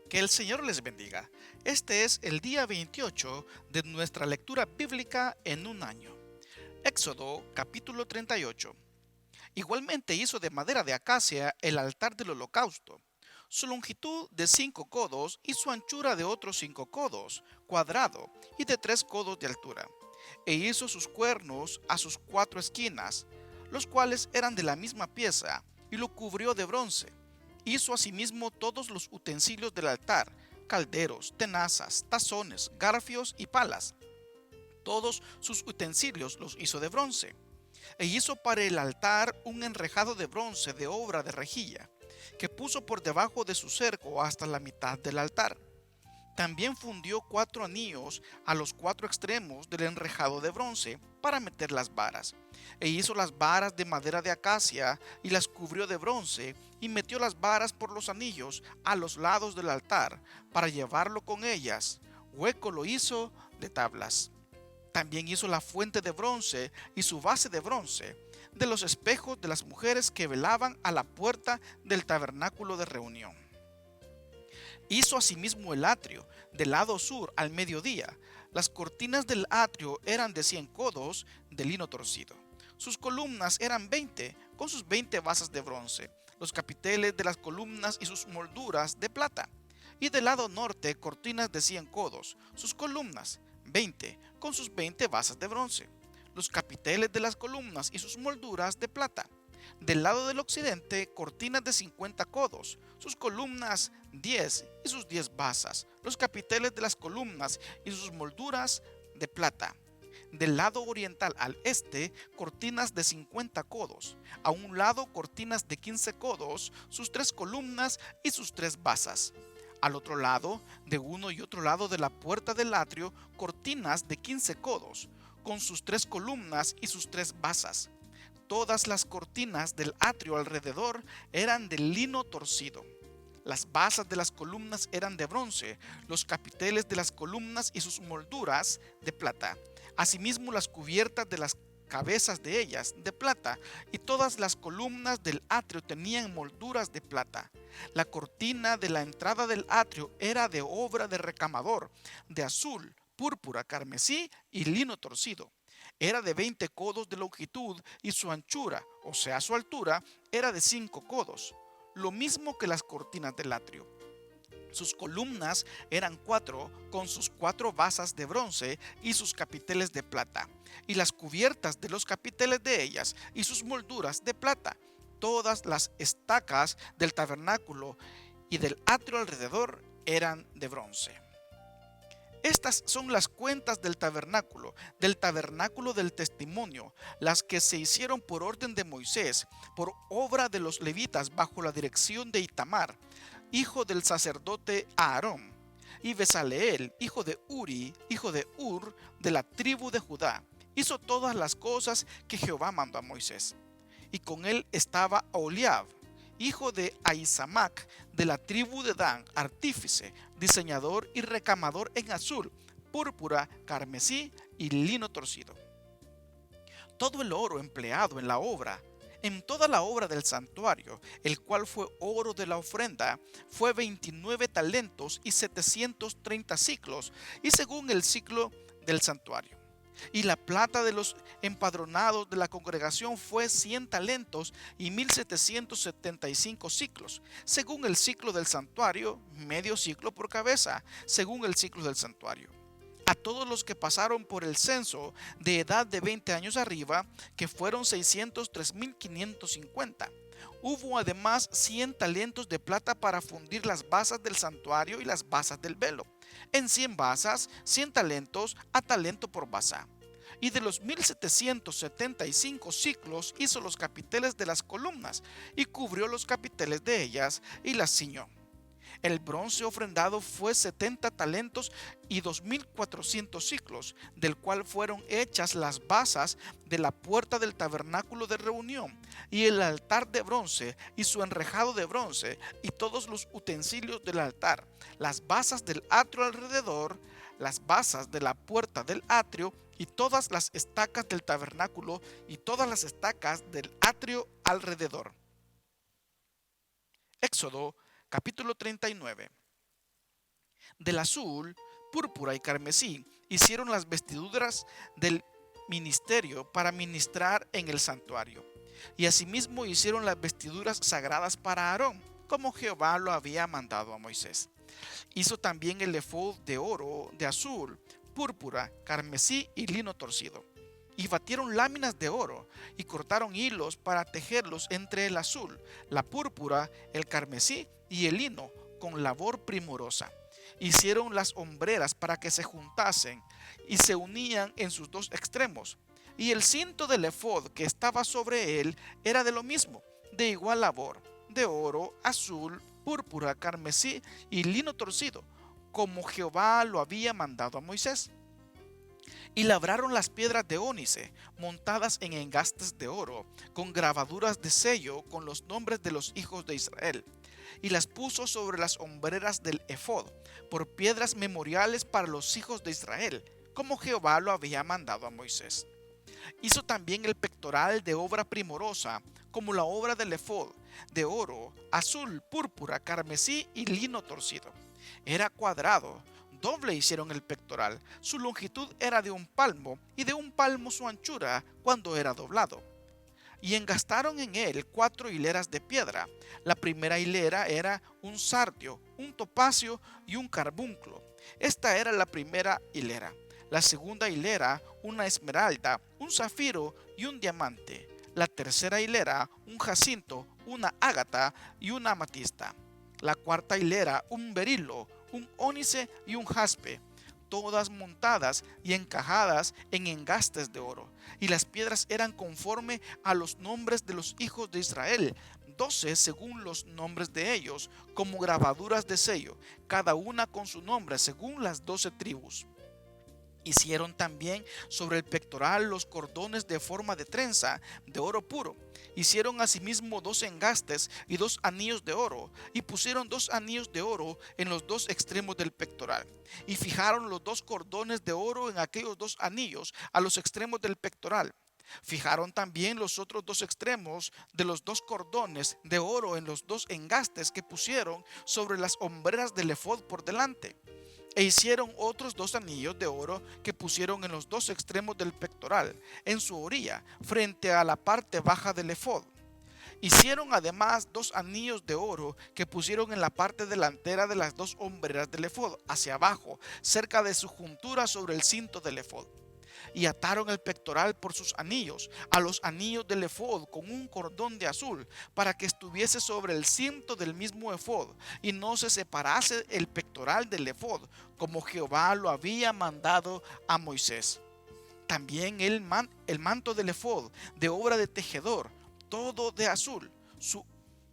Que el Señor les bendiga. Este es el día 28 de nuestra lectura bíblica en un año. Éxodo capítulo 38. Igualmente hizo de madera de acacia el altar del holocausto. Su longitud de 5 codos y su anchura de otros 5 codos, cuadrado, y de 3 codos de altura. E hizo sus cuernos a sus 4 esquinas, los cuales eran de la misma pieza, y lo cubrió de bronce. Hizo asimismo todos los utensilios del altar: calderos, tenazas, tazones, garfios y palas. Todos sus utensilios los hizo de bronce. E hizo para el altar un enrejado de bronce de obra de rejilla, que puso por debajo de su cerco hasta la mitad del altar. También fundió 4 anillos a los 4 extremos del enrejado de bronce para meter las varas. E hizo las varas de madera de acacia y las cubrió de bronce, y metió las varas por los anillos a los lados del altar para llevarlo con ellas. Hueco lo hizo de tablas. También hizo la fuente de bronce y su base de bronce, de los espejos de las mujeres que velaban a la puerta del tabernáculo de reunión. Hizo asimismo el atrio del lado sur al mediodía. Las cortinas del atrio eran de 100 codos de lino torcido. Sus columnas eran 20, con sus 20 basas de bronce, los capiteles de las columnas y sus molduras de plata. Y del lado norte cortinas de 100 codos, sus columnas 20, con sus 20 basas de bronce, los capiteles de las columnas y sus molduras de plata. Del lado del occidente, cortinas de 50 codos, sus columnas 10 y sus 10 basas, los capiteles de las columnas y sus molduras de plata. Del lado oriental al este, cortinas de 50 codos, a un lado cortinas de 15 codos, sus 3 columnas y sus 3 basas. Al otro lado, de uno y otro lado de la puerta del atrio, cortinas de 15 codos, con sus 3 columnas y sus 3 basas. Todas las cortinas del atrio alrededor eran de lino torcido. Las basas de las columnas eran de bronce, los capiteles de las columnas y sus molduras de plata. Asimismo las cubiertas de las cabezas de ellas de plata, y todas las columnas del atrio tenían molduras de plata. La cortina de la entrada del atrio era de obra de recamador, de azul, púrpura, carmesí y lino torcido. Era de 20 codos de longitud, y su anchura, o sea su altura, era de 5 codos, lo mismo que las cortinas del atrio. Sus columnas eran 4, con sus 4 basas de bronce y sus capiteles de plata, y las cubiertas de los capiteles de ellas y sus molduras de plata. Todas las estacas del tabernáculo y del atrio alrededor eran de bronce. Estas son las cuentas del tabernáculo del testimonio, las que se hicieron por orden de Moisés, por obra de los levitas bajo la dirección de Itamar, hijo del sacerdote Aarón, y Besaleel, hijo de Uri, hijo de Ur, de la tribu de Judá. Hizo todas las cosas que Jehová mandó a Moisés. Y con él estaba Aholiab, hijo de Ahisamac, de la tribu de Dan, artífice, diseñador y recamador en azul, púrpura, carmesí y lino torcido. Todo el oro empleado en toda la obra del santuario, el cual fue oro de la ofrenda, fue 29 talentos y 730 siclos, y según el ciclo del santuario. Y la plata de los empadronados de la congregación fue 100 talentos y 1775 ciclos, según el ciclo del santuario, medio ciclo por cabeza, según el ciclo del santuario. A todos los que pasaron por el censo de edad de 20 años arriba, que fueron 603.550. Hubo además 100 talentos de plata para fundir las basas del santuario y las basas del velo. En 100 basas, 100 talentos a talento por basa. Y de los 1775 ciclos hizo los capiteles de las columnas, y cubrió los capiteles de ellas, y las ciñó. El bronce ofrendado fue 70 talentos y 2400 ciclos, del cual fueron hechas las basas de la puerta del tabernáculo de reunión, y el altar de bronce y su enrejado de bronce, y todos los utensilios del altar, las basas del atrio alrededor, las basas de la puerta del atrio, y todas las estacas del tabernáculo, y todas las estacas del atrio alrededor. Éxodo capítulo 39. Del azul, púrpura y carmesí hicieron las vestiduras del ministerio para ministrar en el santuario. Y asimismo hicieron las vestiduras sagradas para Aarón, como Jehová lo había mandado a Moisés. Hizo también el efod de oro, de azul, púrpura, carmesí y lino torcido. Y batieron láminas de oro y cortaron hilos para tejerlos entre el azul, la púrpura, el carmesí y el lino con labor primorosa. Hicieron las hombreras para que se juntasen y se unían en sus dos extremos. Y el cinto del efod que estaba sobre él era de lo mismo, de igual labor, de oro, azul, púrpura, carmesí y lino torcido, como Jehová lo había mandado a Moisés. Y labraron las piedras de ónice, montadas en engastes de oro, con grabaduras de sello con los nombres de los hijos de Israel. Y las puso sobre las hombreras del efod, por piedras memoriales para los hijos de Israel, como Jehová lo había mandado a Moisés. Hizo también el pectoral de obra primorosa, como la obra del efod, de oro, azul, púrpura, carmesí y lino torcido. Era cuadrado, doble hicieron el pectoral, su longitud era de 1 palmo y de 1 palmo su anchura cuando era doblado. Y engastaron en él 4 hileras de piedra. La primera hilera era un sardio, un topacio y un carbunclo. Esta era la primera hilera. La segunda hilera, una esmeralda, un zafiro y un diamante. La tercera hilera, un jacinto, una ágata y una amatista. La cuarta hilera, un berilo, un ónice y un jaspe, todas montadas y encajadas en engastes de oro. Y las piedras eran conforme a los nombres de los hijos de Israel, 12 según los nombres de ellos, como grabaduras de sello, cada una con su nombre según las 12 tribus. Hicieron también sobre el pectoral los cordones de forma de trenza, de oro puro. Hicieron asimismo 2 engastes y 2 anillos de oro, y pusieron 2 anillos de oro en los 2 extremos del pectoral. Y fijaron los 2 cordones de oro en aquellos 2 anillos a los extremos del pectoral. Fijaron también los otros 2 extremos de los 2 cordones de oro en los 2 engastes que pusieron sobre las hombreras del efod por delante. E hicieron otros 2 anillos de oro que pusieron en los 2 extremos del pectoral, en su orilla, frente a la parte baja del efod. Hicieron además 2 anillos de oro que pusieron en la parte delantera de las 2 hombreras del efod, hacia abajo, cerca de su juntura sobre el cinto del efod. Y ataron el pectoral por sus anillos a los anillos del efod con un cordón de azul, para que estuviese sobre el cinto del mismo efod, y no se separase el pectoral del efod, como Jehová lo había mandado a Moisés. También el manto del efod, de obra de tejedor, todo de azul,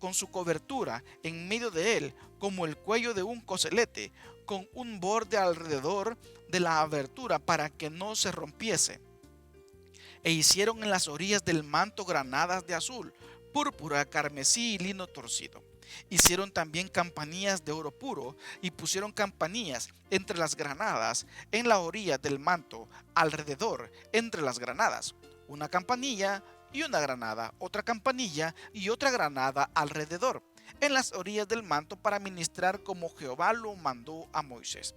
con su cobertura en medio de él, como el cuello de un coselete, con un borde alrededor de la abertura para que no se rompiese. E hicieron en las orillas del manto granadas de azul, púrpura, carmesí y lino torcido. Hicieron también campanillas de oro puro y pusieron campanillas entre las granadas en la orilla del manto, alrededor, entre las granadas. Una campanilla y una granada, otra campanilla y otra granada alrededor, en las orillas del manto para ministrar como Jehová lo mandó a Moisés.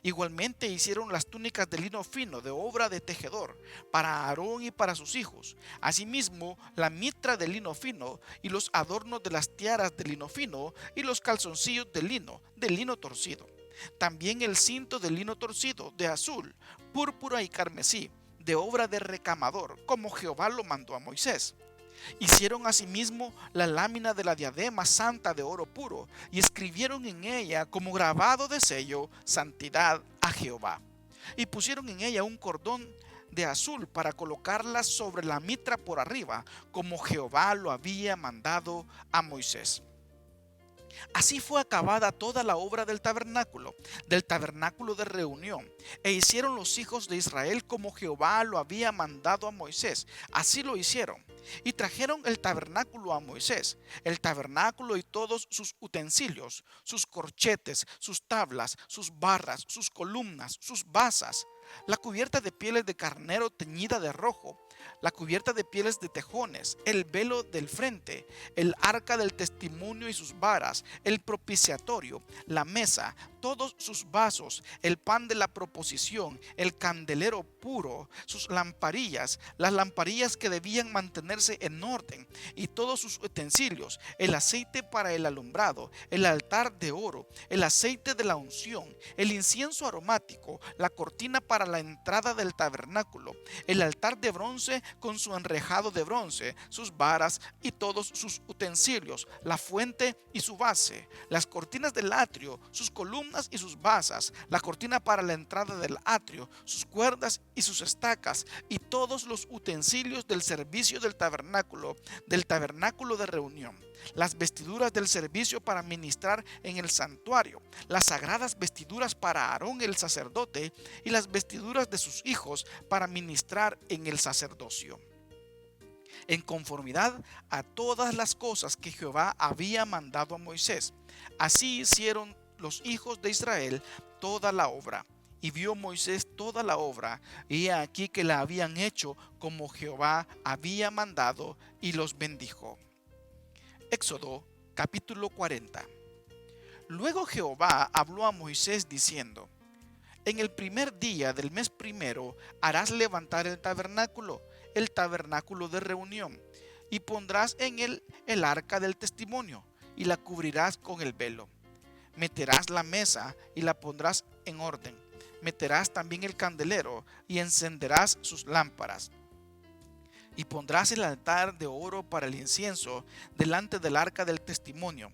Igualmente hicieron las túnicas de lino fino de obra de tejedor para Aarón y para sus hijos. Asimismo, la mitra de lino fino y los adornos de las tiaras de lino fino y los calzoncillos de lino torcido. También el cinto de lino torcido de azul, púrpura y carmesí, de obra de recamador, como Jehová lo mandó a Moisés. Hicieron asimismo la lámina de la diadema santa de oro puro y escribieron en ella como grabado de sello santidad a Jehová. Y pusieron en ella un cordón de azul para colocarla sobre la mitra por arriba, como Jehová lo había mandado a Moisés. Así fue acabada toda la obra del tabernáculo de reunión, e hicieron los hijos de Israel como Jehová lo había mandado a Moisés. Así lo hicieron. Y trajeron el tabernáculo a Moisés, el tabernáculo y todos sus utensilios, sus corchetes, sus tablas, sus barras, sus columnas, sus basas, la cubierta de pieles de carnero teñida de rojo, la cubierta de pieles de tejones, el velo del frente, el arca del testimonio y sus varas, el propiciatorio, la mesa, todos sus vasos, el pan de la proposición, el candelero puro, sus lamparillas, las lamparillas que debían mantenerse en orden, y todos sus utensilios, el aceite para el alumbrado, el altar de oro, el aceite de la unción, el incienso aromático, la cortina para la entrada del tabernáculo, el altar de bronce con su enrejado de bronce, sus varas y todos sus utensilios, la fuente y su base, las cortinas del atrio, sus columnas y sus basas, la cortina para la entrada del atrio, sus cuerdas y sus estacas, y todos los utensilios del servicio del tabernáculo de reunión, las vestiduras del servicio para ministrar en el santuario, las sagradas vestiduras para Aarón el sacerdote y las vestiduras de sus hijos para ministrar en el sacerdocio, en conformidad a todas las cosas que Jehová había mandado a Moisés. Así hicieron los hijos de Israel toda la obra. Y vio Moisés toda la obra, y he aquí que la habían hecho como Jehová había mandado, y los bendijo. Éxodo capítulo 40. Luego Jehová habló a Moisés diciendo: En el primer día del mes primero harás levantar el tabernáculo de reunión, y pondrás en él el arca del testimonio, y la cubrirás con el velo. Meterás la mesa y la pondrás en orden. Meterás también el candelero y encenderás sus lámparas. Y pondrás el altar de oro para el incienso delante del arca del testimonio.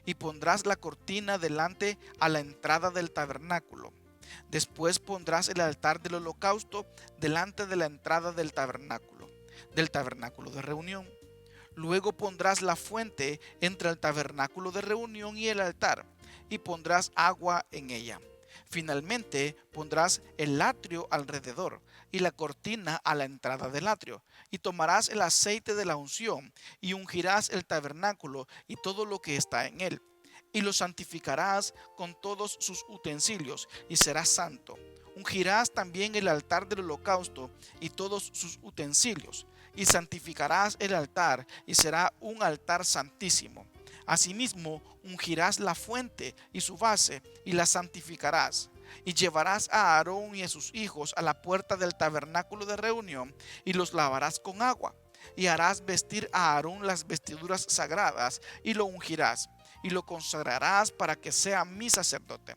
Y pondrás la cortina delante a la entrada del tabernáculo. Después pondrás el altar del holocausto delante de la entrada del tabernáculo de reunión. Luego pondrás la fuente entre el tabernáculo de reunión y el altar, y pondrás agua en ella. Finalmente pondrás el atrio alrededor y la cortina a la entrada del atrio, y tomarás el aceite de la unción y ungirás el tabernáculo y todo lo que está en él, y lo santificarás con todos sus utensilios, y será santo. Ungirás también el altar del holocausto y todos sus utensilios, y santificarás el altar, y será un altar santísimo. Asimismo, ungirás la fuente y su base, y la santificarás. Y llevarás a Aarón y a sus hijos a la puerta del tabernáculo de reunión, y los lavarás con agua. Y harás vestir a Aarón las vestiduras sagradas, y lo ungirás, y lo consagrarás para que sea mi sacerdote.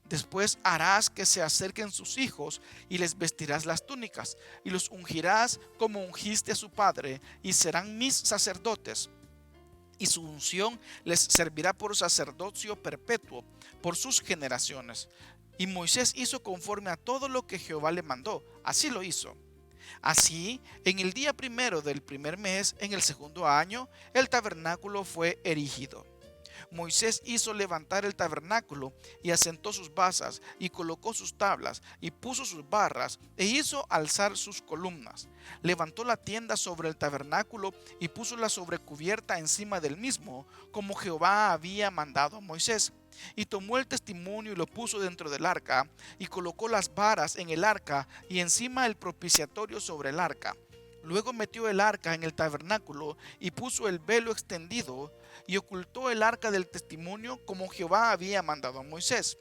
Después harás que se acerquen sus hijos, y les vestirás las túnicas, y los ungirás como ungiste a su padre, y serán mis sacerdotes. Y su unción les servirá por sacerdocio perpetuo por sus generaciones. Y Moisés hizo conforme a todo lo que Jehová le mandó, así lo hizo. Así, en el día primero del primer mes, en el segundo año, el tabernáculo fue erigido. Moisés hizo levantar el tabernáculo y asentó sus basas y colocó sus tablas y puso sus barras e hizo alzar sus columnas. Levantó la tienda sobre el tabernáculo y puso la sobrecubierta encima del mismo, como Jehová había mandado a Moisés. Y tomó el testimonio y lo puso dentro del arca, y colocó las varas en el arca y encima el propiciatorio sobre el arca. Luego metió el arca en el tabernáculo y puso el velo extendido y ocultó el arca del testimonio como Jehová había mandado a Moisés.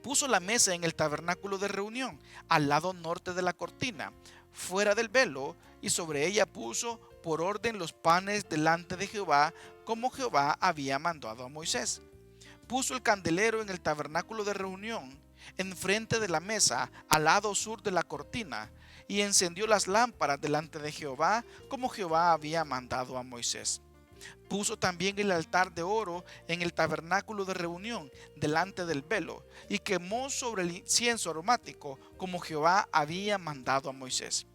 Puso la mesa en el tabernáculo de reunión, al lado norte de la cortina, fuera del velo, y sobre ella puso por orden los panes delante de Jehová, como Jehová había mandado a Moisés. Puso el candelero en el tabernáculo de reunión, enfrente de la mesa, al lado sur de la cortina, y encendió las lámparas delante de Jehová, como Jehová había mandado a Moisés. Puso también el altar de oro en el tabernáculo de reunión, delante del velo, y quemó sobre el incienso aromático, como Jehová había mandado a Moisés.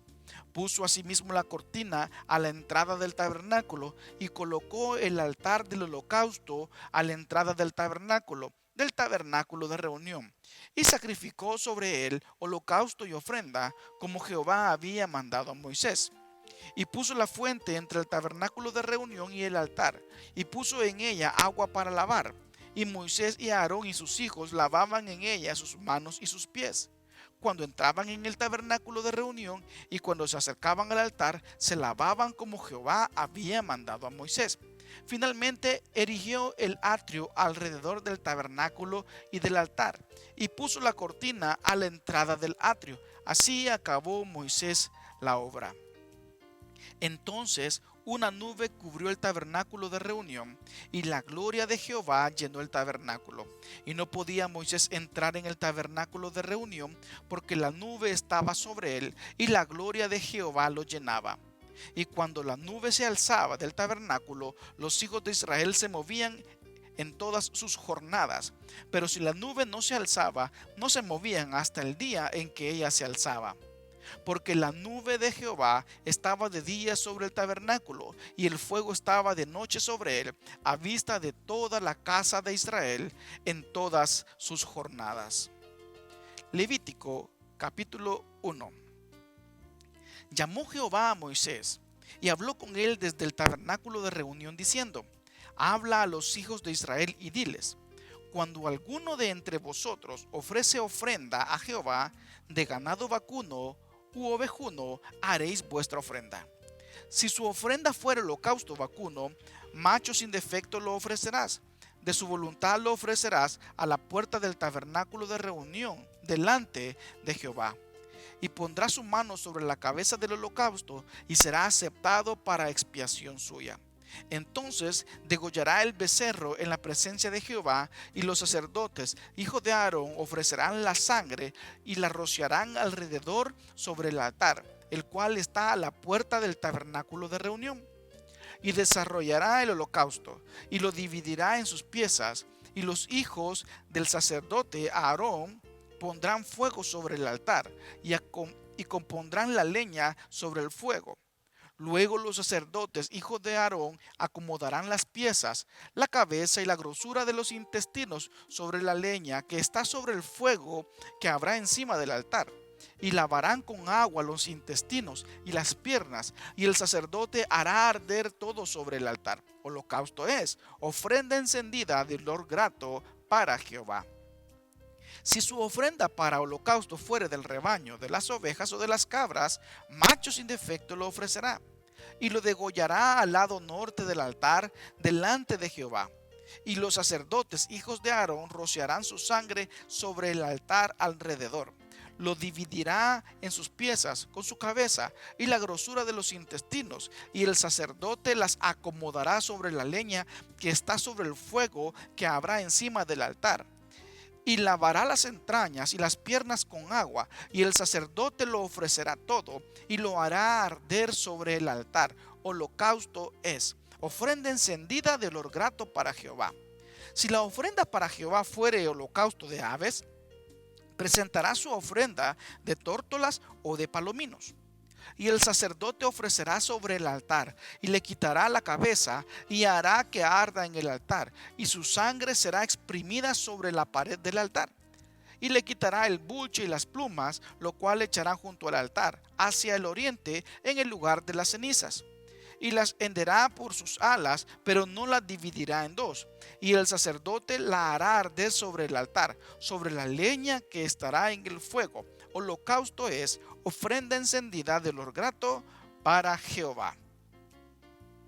Puso asimismo la cortina a la entrada del tabernáculo, y colocó el altar del holocausto a la entrada del tabernáculo de reunión, y sacrificó sobre él holocausto y ofrenda, como Jehová había mandado a Moisés. Y puso la fuente entre el tabernáculo de reunión y el altar, y puso en ella agua para lavar. Y Moisés y Aarón y sus hijos lavaban en ella sus manos y sus pies. Cuando entraban en el tabernáculo de reunión y cuando se acercaban al altar, se lavaban como Jehová había mandado a Moisés. Finalmente erigió el atrio alrededor del tabernáculo y del altar, y puso la cortina a la entrada del atrio. Así acabó Moisés la obra. Entonces una nube cubrió el tabernáculo de reunión, y la gloria de Jehová llenó el tabernáculo. Y no podía Moisés entrar en el tabernáculo de reunión, porque la nube estaba sobre él, y la gloria de Jehová lo llenaba. Y cuando la nube se alzaba del tabernáculo, los hijos de Israel se movían en todas sus jornadas. Pero si la nube no se alzaba, no se movían hasta el día en que ella se alzaba. Porque la nube de Jehová estaba de día sobre el tabernáculo, y el fuego estaba de noche sobre él, a vista de toda la casa de Israel en todas sus jornadas. Levítico capítulo 1. Llamó Jehová a Moisés, y habló con él desde el tabernáculo de reunión, diciendo: Habla a los hijos de Israel y diles: Cuando alguno de entre vosotros ofrece ofrenda a Jehová, de ganado vacuno u ovejuno, haréis vuestra ofrenda. Si su ofrenda fuera holocausto vacuno, macho sin defecto lo ofrecerás. De su voluntad lo ofrecerás a la puerta del tabernáculo de reunión, delante de Jehová. Y pondrá su mano sobre la cabeza del holocausto, y será aceptado para expiación suya. Entonces degollará el becerro en la presencia de Jehová, y los sacerdotes, hijos de Aarón, ofrecerán la sangre y la rociarán alrededor sobre el altar, el cual está a la puerta del tabernáculo de reunión. Y desarrollará el holocausto, y lo dividirá en sus piezas, y los hijos del sacerdote Aarón pondrán fuego sobre el altar, y compondrán la leña sobre el fuego. Luego los sacerdotes, hijos de Aarón, acomodarán las piezas, la cabeza y la grosura de los intestinos sobre la leña que está sobre el fuego que habrá encima del altar. Y lavarán con agua los intestinos y las piernas, y el sacerdote hará arder todo sobre el altar. Holocausto es ofrenda encendida de olor grato para Jehová. Si su ofrenda para holocausto fuere del rebaño, de las ovejas o de las cabras, macho sin defecto lo ofrecerá, y lo degollará al lado norte del altar, delante de Jehová. Y los sacerdotes, hijos de Aarón, rociarán su sangre sobre el altar alrededor. Lo dividirá en sus piezas con su cabeza y la grosura de los intestinos, y el sacerdote las acomodará sobre la leña que está sobre el fuego que habrá encima del altar. Y lavará las entrañas y las piernas con agua, y el sacerdote lo ofrecerá todo, y lo hará arder sobre el altar. Holocausto es ofrenda encendida de olor grato para Jehová. Si la ofrenda para Jehová fuere holocausto de aves, presentará su ofrenda de tórtolas o de palominos. Y el sacerdote ofrecerá sobre el altar, y le quitará la cabeza, y hará que arda en el altar, y su sangre será exprimida sobre la pared del altar. Y le quitará el buche y las plumas, lo cual echará junto al altar, hacia el oriente, en el lugar de las cenizas. Y las henderá por sus alas, pero no las dividirá en dos. Y el sacerdote la hará arder sobre el altar, sobre la leña que estará en el fuego. Holocausto es ofrenda encendida de olor grato para Jehová.